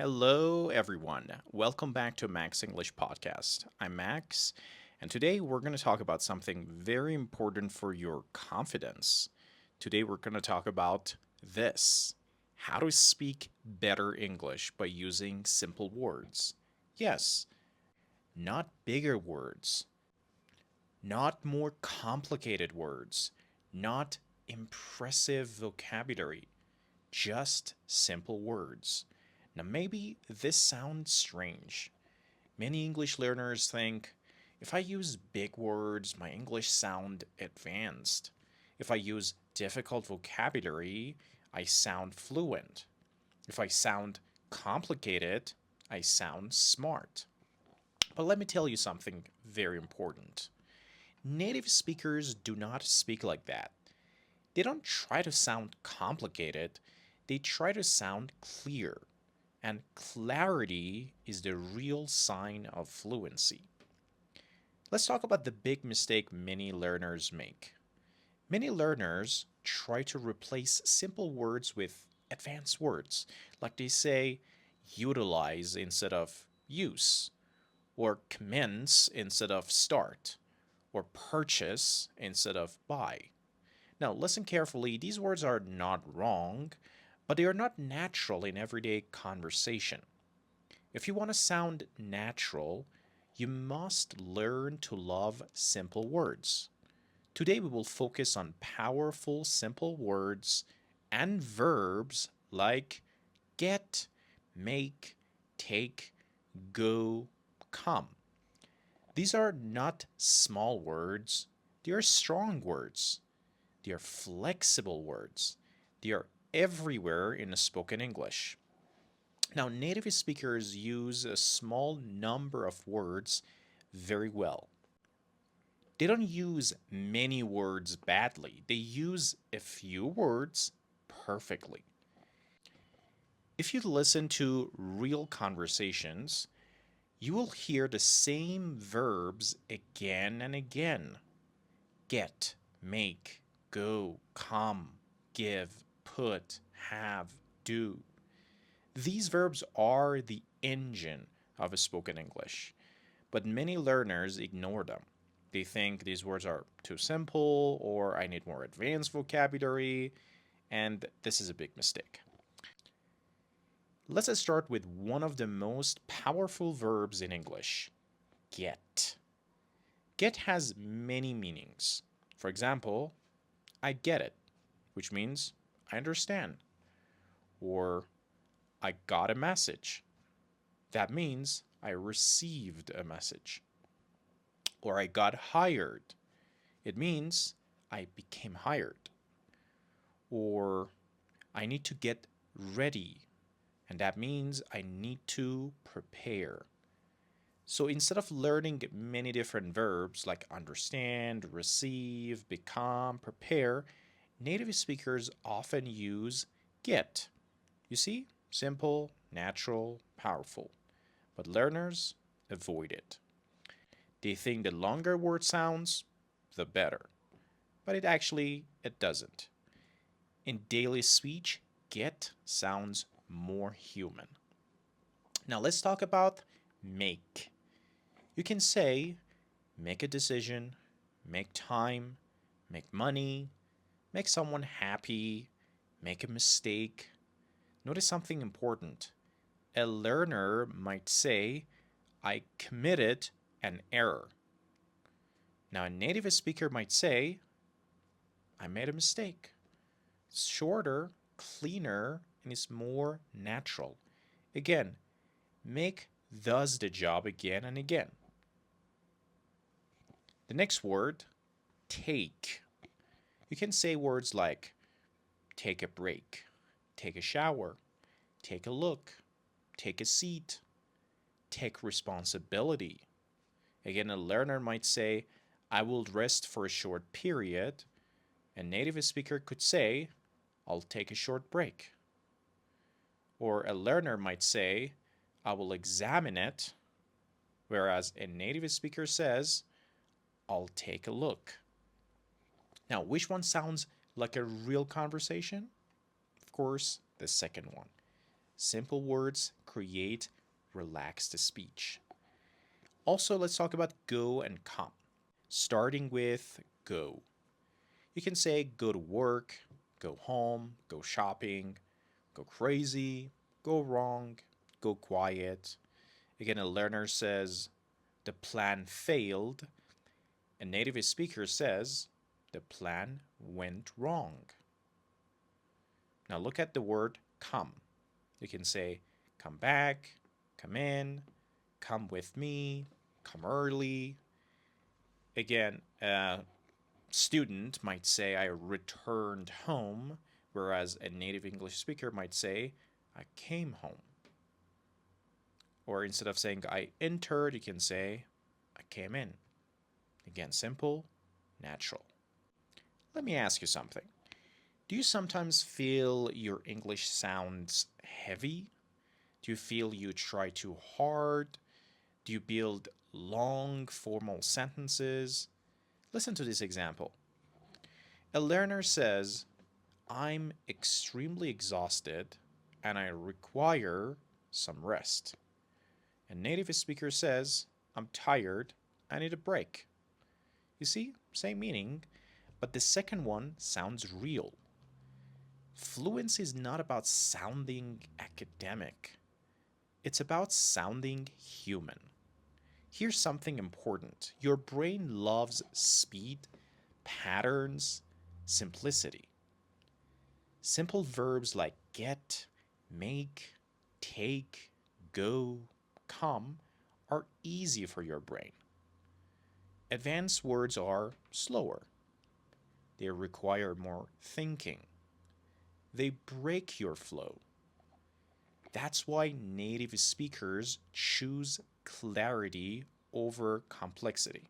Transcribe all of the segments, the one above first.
Hello, everyone. Welcome back to Max English Podcast. I'm Max, and today we're going to talk about something very important for your confidence. Today we're going to talk about this: how to speak better English by using simple words. Yes, not bigger words, not more complicated words, not impressive vocabulary, just simple words. Now, maybe this sounds strange. Many English learners think if I use big words, my English sound advanced. If I use difficult vocabulary, I sound fluent. If I sound complicated, I sound smart. But let me tell you something very important. Native speakers do not speak like that. They don't try to sound complicated, they try to sound clear. And clarity is the real sign of fluency. Let's talk about the big mistake many learners make. Many learners try to replace simple words with advanced words, like they say utilize instead of use, or commence instead of start, or purchase instead of buy. Now, listen carefully, these words are not wrong, but they are not natural in everyday conversation. If you want to sound natural, you must learn to love simple words. Today, we will focus on powerful, simple words and verbs like get, make, take, go, come. These are not small words, they are strong words. They are flexible words. They are everywhere in spoken English. Now, native speakers use a small number of words very well. They don't use many words badly, they use a few words perfectly. If you listen to real conversations, you will hear the same verbs again and again: get, make, go, come, give, put, have, do. These verbs are the engine of spoken English, but many learners ignore them. They think these words are too simple or I need more advanced vocabulary, and this is a big mistake. Let's start with one of the most powerful verbs in English: get. Get has many meanings. For example, I get it, which means I understand. Or I got a message. That means I received a message. Or I got hired. It means I became hired. Or I need to get ready. And that means I need to prepare. So instead of learning many different verbs like understand, receive, become, prepare, native speakers often use get. You see? Simple, natural, powerful. But learners avoid it. They think the longer word sounds, the better. But it doesn't. In daily speech, get sounds more human. Now let's talk about make. You can say make a decision, make time, make money, make someone happy, make a mistake. Notice something important. A learner might say, I committed an error. Now, a native speaker might say, I made a mistake. It's shorter, cleaner, and is more natural. Again, make does the job again and again. The next word, take. You can say words like take a break, take a shower, take a look, take a seat, take responsibility. Again, a learner might say, I will rest for a short period. A native speaker could say, I'll take a short break. Or a learner might say, I will examine it, whereas a native speaker says, I'll take a look. Now, which one sounds like a real conversation? Of course, the second one. Simple words create relaxed speech. Also, let's talk about go and come. Starting with go. You can say go to work, go home, go shopping, go crazy, go wrong, go quiet. Again, a learner says the plan failed. A native speaker says the plan went wrong. Now look at the word come. You can say come back, come in, come with me, come early. Again, a student might say I returned home, whereas a native English speaker might say I came home. Or instead of saying I entered, you can say I came in. Again, simple, natural. Let me ask you something. Do you sometimes feel your English sounds heavy? Do you feel you try too hard? Do you build long formal sentences? Listen to this example. A learner says, I'm extremely exhausted and I require some rest. A native speaker says, I'm tired, I need a break. You see, same meaning, but the second one sounds real. Fluency is not about sounding academic, it's about sounding human. Here's something important: your brain loves speed, patterns, simplicity. Simple verbs like get, make, take, go, come are easy for your brain. Advanced words are slower. They require more thinking. They break your flow. That's why native speakers choose clarity over complexity.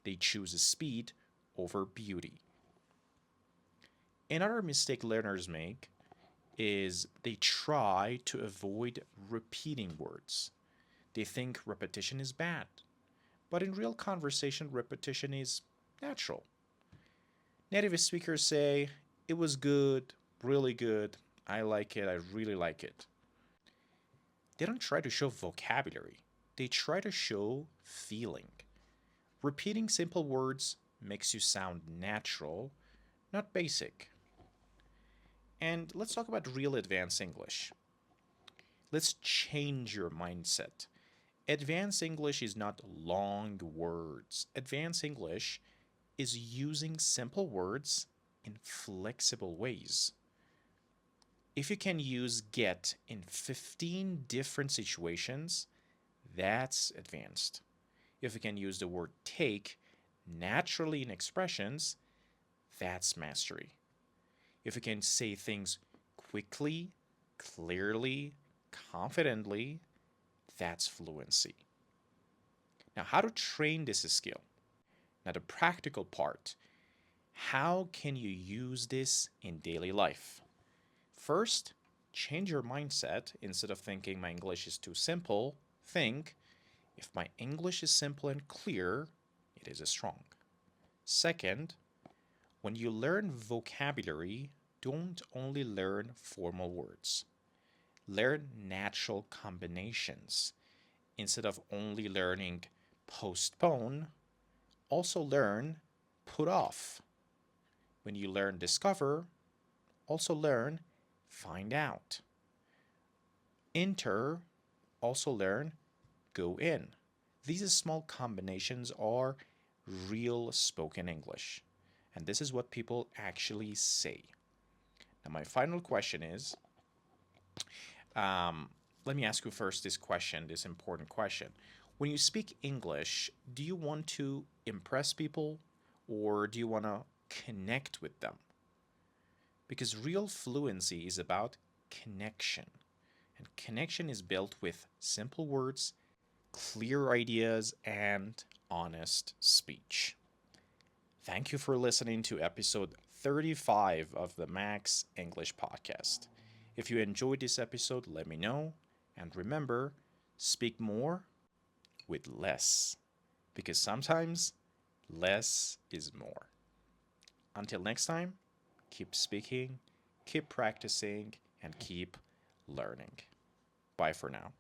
They choose speed over beauty. Another mistake learners make is they try to avoid repeating words. They think repetition is bad, but in real conversation, repetition is natural. Native speakers say, it was good, really good, I like it, I really like it. They don't try to show vocabulary, they try to show feeling. Repeating simple words makes you sound natural, not basic. And let's talk about real advanced English. Let's change your mindset. Advanced English is not long words. Advanced English is using simple words in flexible ways. If you can use get in 15 different situations, that's advanced. If you can use the word take naturally in expressions, that's mastery. If you can say things quickly, clearly, confidently, that's fluency. Now, how to train this skill? Now, the practical part. How can you use this in daily life? First, change your mindset. Instead of thinking my English is too simple, think if my English is simple and clear, it is strong. Second, when you learn vocabulary, don't only learn formal words. Learn natural combinations. Instead of only learning postpone, also learn put off. When you learn discover, also learn find out. Enter, also learn go in. These small combinations are real spoken English. And this is what people actually say. Now, my final question is let me ask you first this question, this important question. When you speak English, do you want to impress people or do you want to connect with them? Because real fluency is about connection. And connection is built with simple words, clear ideas, and honest speech. Thank you for listening to episode 35 of the Max English Podcast. If you enjoyed this episode, let me know. And remember, speak more with less. Because sometimes less is more. Until next time, keep speaking, keep practicing, and keep learning. Bye for now.